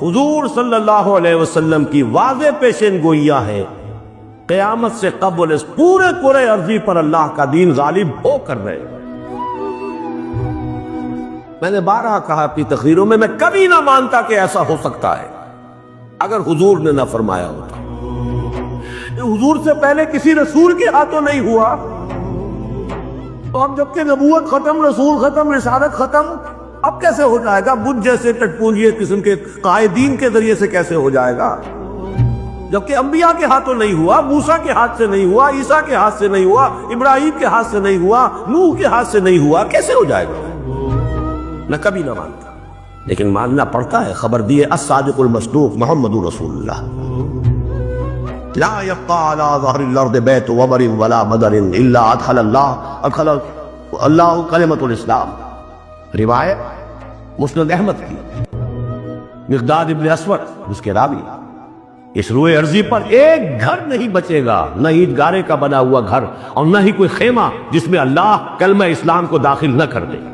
حضور صلی اللہ علیہ وسلم کی واضح پیشین گوئیاں ہیں، قیامت سے قبل اس پورے عرضی پر اللہ کا دین غالب ہو کر رہے گا۔ میں نے بارہا کہا اپنی تقریروں میں کبھی نہ مانتا کہ ایسا ہو سکتا ہے اگر حضور نے نہ فرمایا ہوتا۔ حضور سے پہلے کسی رسول کے ہاتھوں نہیں ہوا، تو اب جبکہ نبوت ختم، رسول ختم، رسالت ختم، اب کیسے ہو جائے گا؟ بدھ جیسے ٹٹپونجیے قسم کے قائدین کے ذریعے سے کیسے ہو جائے گا؟ جبکہ انبیاء کے ہاتھوں نہیں ہوا، موسیٰ کے ہاتھ سے نہیں ہوا، عیسیٰ کے ہاتھ سے نہیں ہوا، ابراہیم کے ہاتھ سے نہیں ہوا، نوح کے ہاتھ سے نہیں ہوا، کیسے ہو جائے گا؟ میں کبھی نہ مانتا، لیکن ماننا پڑتا ہے۔ خبر دیے الصادق المصدوق محمد رسول اللہ۔ لا يبقى على ظهر الارض بيت وبر ولا مدر الا ادخل الله كلمة الاسلام۔ روایت مسند احمد کی، مقداد ابن اسود جس کے راوی، اس روئے ارضی پر ایک گھر نہیں بچے گا، نہ اینٹ گارے کا بنا ہوا گھر اور نہ ہی کوئی خیمہ جس میں اللہ کلمہ اسلام کو داخل نہ کر دے۔